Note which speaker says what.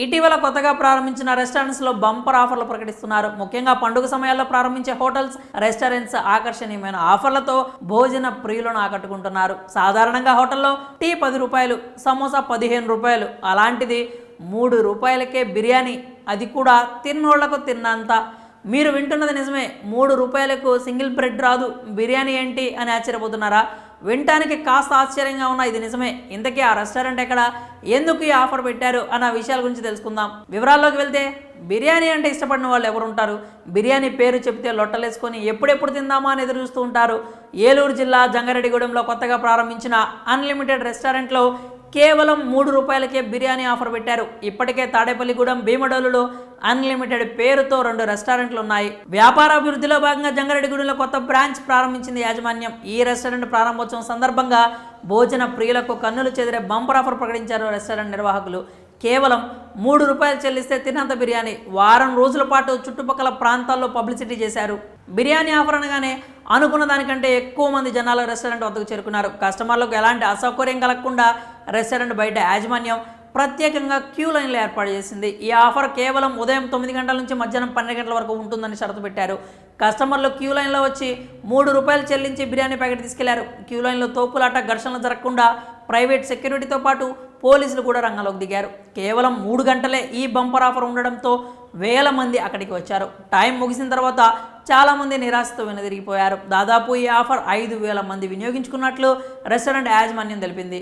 Speaker 1: ఇటీవల కొత్తగా ప్రారంభించిన రెస్టారెంట్స్లో బంపర్ ఆఫర్లు ప్రకటిస్తున్నారు. ముఖ్యంగా పండుగ సమయాల్లో ప్రారంభించే హోటల్స్, రెస్టారెంట్స్ ఆకర్షణీయమైన ఆఫర్లతో భోజన ప్రియులను ఆకట్టుకుంటున్నారు. సాధారణంగా హోటల్లో టీ 10 రూపాయలు, సమోసా 15 రూపాయలు, అలాంటిది 3 రూపాయలకే బిర్యానీ, అది కూడా తిన్నోళ్లకు తిన్నంత. మీరు వింటున్నది నిజమే. 3 రూపాయలకు సింగిల్ బ్రెడ్ రాదు, బిర్యానీ ఏంటి అని ఆశ్చర్యపోతున్నారా? వినటానికి కాస్త ఆశ్చర్యంగా ఉన్న ఇది నిజమే. ఇంతకీ ఆ రెస్టారెంట్ ఎక్కడ, ఎందుకు ఈ ఆఫర్ పెట్టారు అన్న విషయాల గురించి తెలుసుకుందాం. వివరాల్లోకి వెళ్తే, బిర్యానీ అంటే ఇష్టపడిన వాళ్ళు ఎవరుంటారు? బిర్యానీ పేరు చెబితే లొట్టలేసుకొని ఎప్పుడెప్పుడు తిందామా అని ఎదురు చూస్తూ ఉంటారు. ఏలూరు జిల్లా జంగారెడ్డిగూడెంలో కొత్తగా ప్రారంభించిన అన్లిమిటెడ్ రెస్టారెంట్లో కేవలం 3 రూపాయలకే బిర్యానీ ఆఫర్ పెట్టారు. ఇప్పటికే తాడేపల్లిగూడెం, భీమడోలులో అన్లిమిటెడ్ పేరుతో 2 రెస్టారెంట్లు ఉన్నాయి. వ్యాపార అభివృద్ధిలో భాగంగా జంగారెడ్డిగూడెంలో కొత్త బ్రాంచ్ ప్రారంభించింది యాజమాన్యం. ఈ రెస్టారెంట్ ప్రారంభోత్సవం సందర్భంగా భోజన ప్రియులకు కన్నులు చెదిరే బంపర్ ఆఫర్ ప్రకటించారు రెస్టారెంట్ నిర్వాహకులు. కేవలం 3 రూపాయలు చెల్లిస్తే తిన్నంత బిర్యానీ. వారం రోజుల పాటు చుట్టుపక్కల ప్రాంతాల్లో పబ్లిసిటీ చేశారు. బిర్యానీ ఆఫర్ అనగానే అనుకున్న దానికంటే ఎక్కువ మంది జనాలు రెస్టారెంట్ వద్దకు చేరుకున్నారు. కస్టమర్లకు ఎలాంటి అసౌకర్యం కలగకుండా రెస్టారెంట్ బయట యాజమాన్యం ప్రత్యేకంగా క్యూ లైన్లు ఏర్పాటు చేసింది. ఈ ఆఫర్ కేవలం ఉదయం 9 గంటల నుంచి మధ్యాహ్నం 12 గంటల వరకు ఉంటుందని షరతు పెట్టారు. కస్టమర్లు క్యూ లైన్లో వచ్చి 3 రూపాయలు చెల్లించి బిర్యానీ ప్యాకెట్ తీసుకెళ్లారు. క్యూ లైన్లో తోపులాట, ఘర్షణలు జరగకుండా ప్రైవేట్ సెక్యూరిటీతో పాటు పోలీసులు కూడా రంగంలోకి దిగారు. కేవలం 3 గంటలే ఈ బంపర్ ఆఫర్ ఉండడంతో వేల మంది అక్కడికి వచ్చారు. టైం ముగిసిన తర్వాత చాలామంది నిరాశతో వెనుదిరిగిపోయారు. దాదాపు ఈ ఆఫర్ 5,000 మంది వినియోగించుకున్నట్లు రెస్టారెంట్ యాజమాన్యం తెలిపింది.